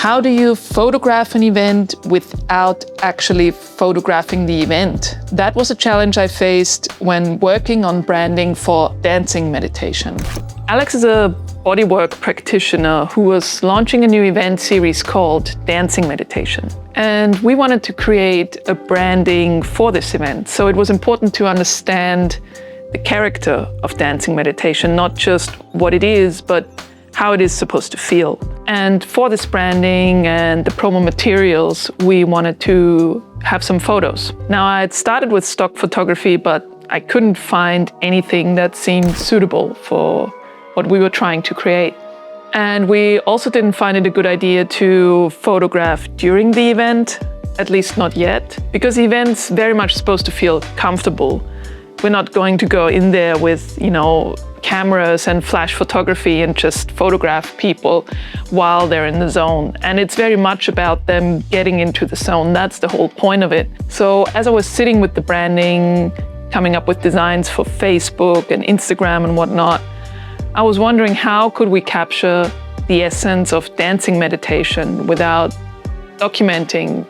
How do you photograph an event without actually photographing the event? That was a challenge I faced when working on branding for dancing meditation. Alex is a bodywork practitioner who was launching a new event series called Dancing Meditation. And we wanted to create a branding for this event. So it was important to understand the character of dancing meditation, not just what it is, but how it is supposed to feel. And for this branding and the promo materials, we wanted to have some photos. Now, I had started with stock photography, but I couldn't find anything that seemed suitable for what we were trying to create. And we also didn't find it a good idea to photograph during the event, at least not yet, because the event's very much supposed to feel comfortable. We're not going to go in there with, cameras and flash photography and just photograph people while they're in the zone. And it's very much about them getting into the zone. That's the whole point of it. So as I was sitting with the branding, coming up with designs for Facebook and Instagram and whatnot, I was wondering how could we capture the essence of dancing meditation without documenting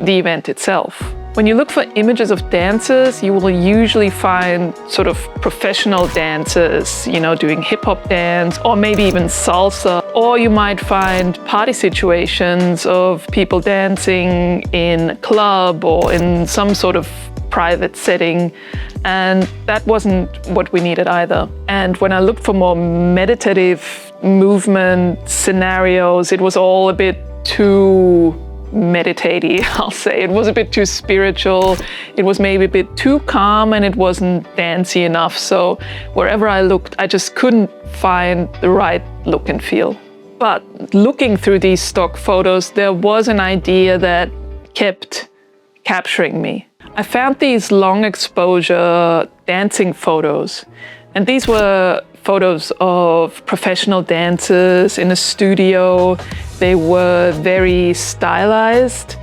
the event itself. When you look for images of dancers, you will usually find sort of professional dancers, doing hip hop dance or maybe even salsa. Or you might find party situations of people dancing in a club or in some sort of private setting. And that wasn't what we needed either. And when I looked for more meditative movement scenarios, it was all a bit too meditative, I'll say. It was a bit too spiritual. It was maybe a bit too calm and it wasn't dancey enough. So wherever I looked, I just couldn't find the right look and feel. But looking through these stock photos, there was an idea that kept capturing me. I found these long exposure dancing photos, and these were photos of professional dancers in a studio. They were very stylized,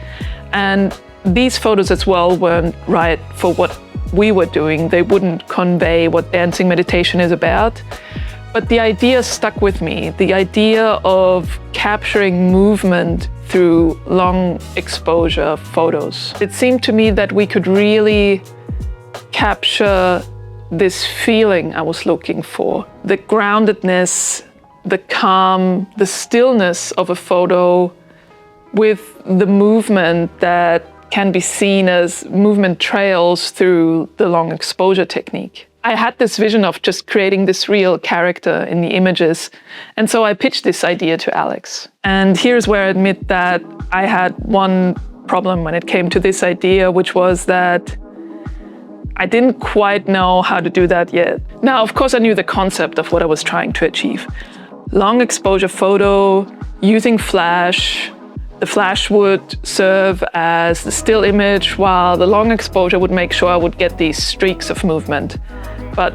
and these photos as well weren't right for what we were doing. They wouldn't convey what dancing meditation is about. But the idea stuck with me, the idea of capturing movement through long exposure photos. It seemed to me that we could really capture this feeling I was looking for, the groundedness, the calm, the stillness of a photo with the movement that can be seen as movement trails through the long exposure technique. I had this vision of just creating this real character in the images, and so I pitched this idea to Alex. And here's where I admit that I had one problem when it came to this idea, which was that I didn't quite know how to do that yet. Now, of course, I knew the concept of what I was trying to achieve. Long exposure photo, using flash. The flash would serve as the still image, while the long exposure would make sure I would get these streaks of movement. But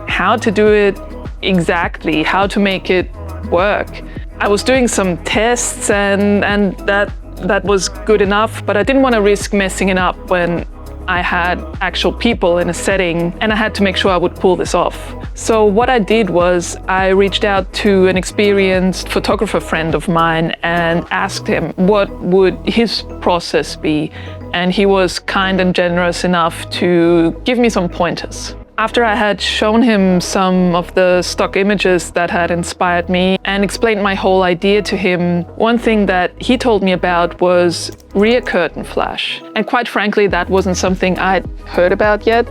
how to do it exactly, how to make it work? I was doing some tests and that was good enough, but I didn't want to risk messing it up when I had actual people in a setting, and I had to make sure I would pull this off. So what I did was I reached out to an experienced photographer friend of mine and asked him what would his process be, and he was kind and generous enough to give me some pointers. After I had shown him some of the stock images that had inspired me and explained my whole idea to him, one thing that he told me about was rear curtain flash. And quite frankly, that wasn't something I'd heard about yet.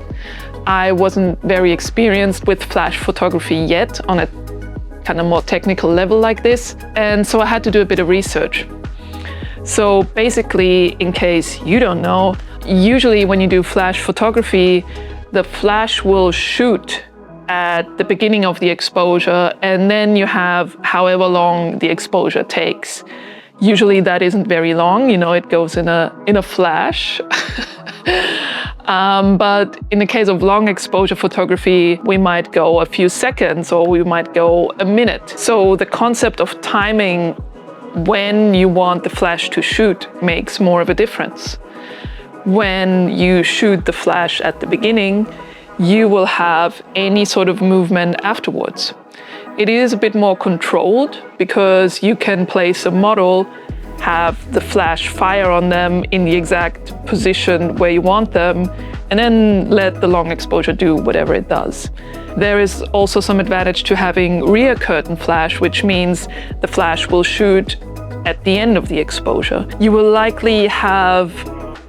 I wasn't very experienced with flash photography yet on a kind of more technical level like this. And so I had to do a bit of research. So basically, in case you don't know, usually when you do flash photography, the flash will shoot at the beginning of the exposure, and then you have however long the exposure takes. Usually that isn't very long, it goes in a flash. But in the case of long exposure photography, we might go a few seconds or we might go a minute. So the concept of timing when you want the flash to shoot makes more of a difference. When you shoot the flash at the beginning, you will have any sort of movement afterwards. It is a bit more controlled because you can place a model, have the flash fire on them in the exact position where you want them, and then let the long exposure do whatever it does. There is also some advantage to having rear curtain flash, which means the flash will shoot at the end of the exposure. You will likely have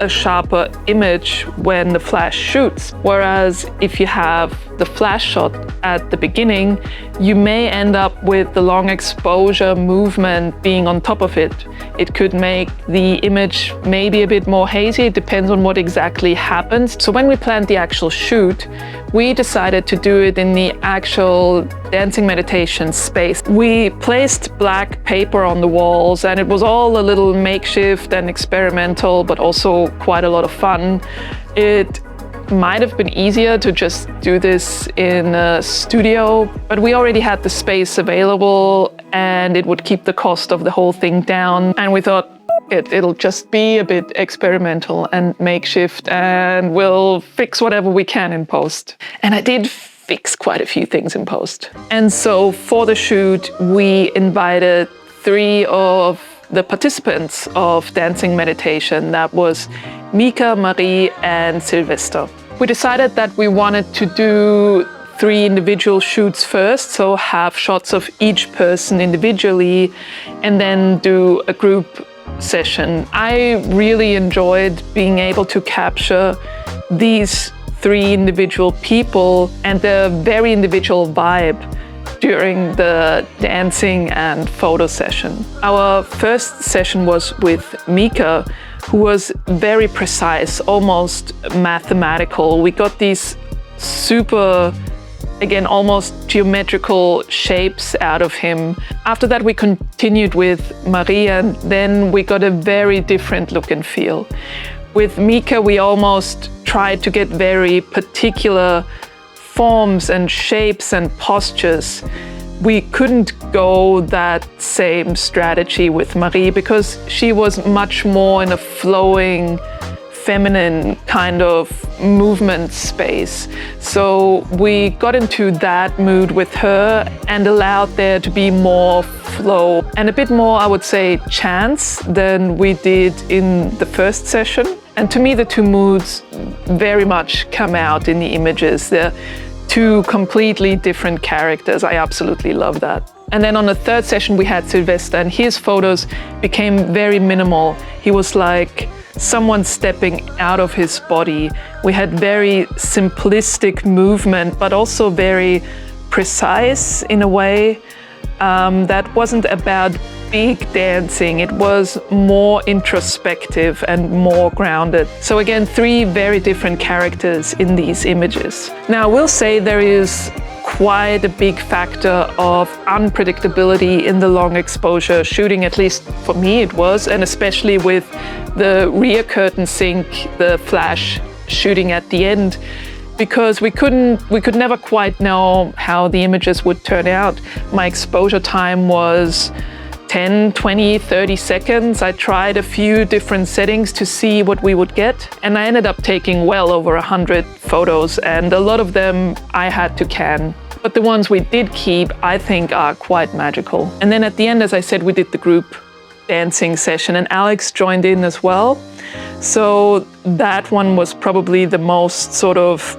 a sharper image when the flash shoots, whereas if you have the flash shot at the beginning, you may end up with the long exposure movement being on top of it. It could make the image maybe a bit more hazy. It depends on what exactly happens. So when we planned the actual shoot, we decided to do it in the actual dancing meditation space. We placed black paper on the walls, and it was all a little makeshift and experimental, but also quite a lot of fun. It might have been easier to just do this in a studio, but we already had the space available and it would keep the cost of the whole thing down. And we thought, it'll just be a bit experimental and makeshift, and we'll fix whatever we can in post. And I did fix quite a few things in post. And so for the shoot, we invited 3 of the participants of dancing meditation. That was Mika, Marie, and Sylvester. We decided that we wanted to do 3 individual shoots first, so have shots of each person individually, and then do a group session. I really enjoyed being able to capture these 3 individual people and the very individual vibe during the dancing and photo session. Our first session was with Mika, who was very precise, almost mathematical. We got these super, again, almost geometrical shapes out of him. After that, we continued with Maria, and then we got a very different look and feel. With Mika, we almost tried to get very particular forms and shapes and postures. We couldn't go that same strategy with Marie because she was much more in a flowing, feminine kind of movement space. So we got into that mood with her and allowed there to be more flow and a bit more, I would say, chance than we did in the first session. And to me, the 2 moods very much come out in the images. They're 2 completely different characters. I absolutely love that. And then on the third session, we had Sylvester, and his photos became very minimal. He was like someone stepping out of his body. We had very simplistic movement, but also very precise in a way. That wasn't about big dancing. It was more introspective and more grounded. So again, 3 very different characters in these images. Now, I will say there is quite a big factor of unpredictability in the long exposure shooting, at least for me it was, and especially with the rear curtain sync, the flash shooting at the end, because we could never quite know how the images would turn out. My exposure time was 10, 20, 30 seconds. I tried a few different settings to see what we would get, and I ended up taking well over 100 photos, and a lot of them I had to can. But the ones we did keep, I think, are quite magical. And then at the end, as I said, we did the group dancing session, and Alex joined in as well. So that one was probably the most sort of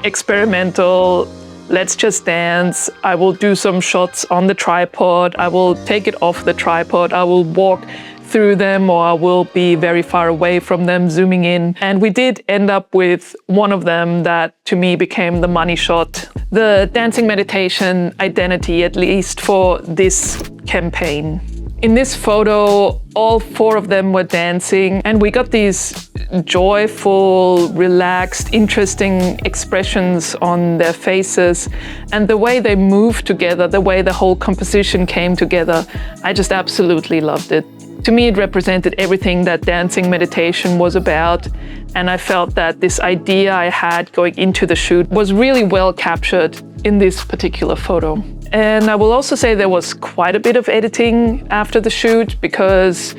experimental. Let's just dance. I will do some shots on the tripod. I will take it off the tripod. I will walk through them, or I will be very far away from them, zooming in. And we did end up with one of them that to me became the money shot. The dancing meditation identity, at least for this campaign. In this photo, all 4 of them were dancing, and we got these joyful, relaxed, interesting expressions on their faces. And the way they moved together, the way the whole composition came together, I just absolutely loved it. To me, it represented everything that dancing meditation was about. And I felt that this idea I had going into the shoot was really well captured in this particular photo. And I will also say there was quite a bit of editing after the shoot because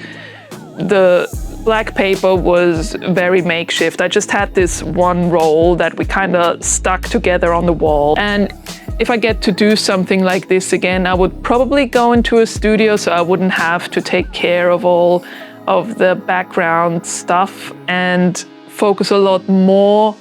the black paper was very makeshift. I just had this one roll that we kind of stuck together on the wall. And if I get to do something like this again, I would probably go into a studio so I wouldn't have to take care of all of the background stuff and focus a lot more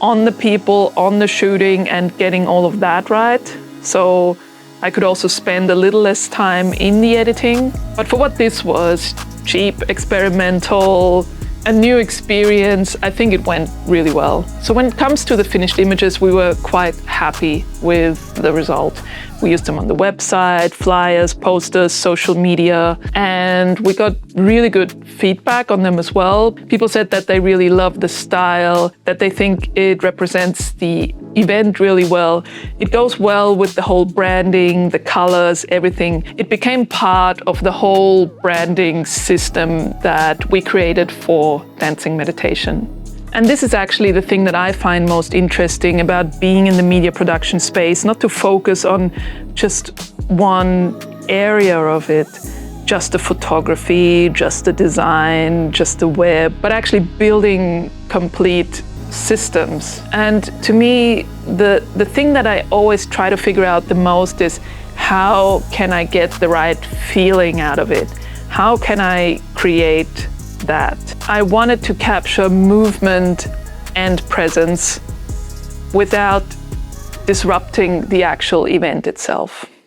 on the people, on the shooting and getting all of that right. So I could also spend a little less time in the editing. But for what this was, cheap, experimental, a new experience, I think it went really well. So when it comes to the finished images, we were quite happy with the result. We used them on the website, flyers, posters, social media, and we got really good feedback on them as well. People said that they really love the style, that they think it represents the event really well. It goes well with the whole branding, the colors, everything. It became part of the whole branding system that we created for dancing meditation. And this is actually the thing that I find most interesting about being in the media production space, not to focus on just one area of it, just the photography, just the design, just the web, but actually building complete systems. And to me, the thing that I always try to figure out the most is how can I get the right feeling out of it? How can I create that? I wanted to capture movement and presence without disrupting the actual event itself.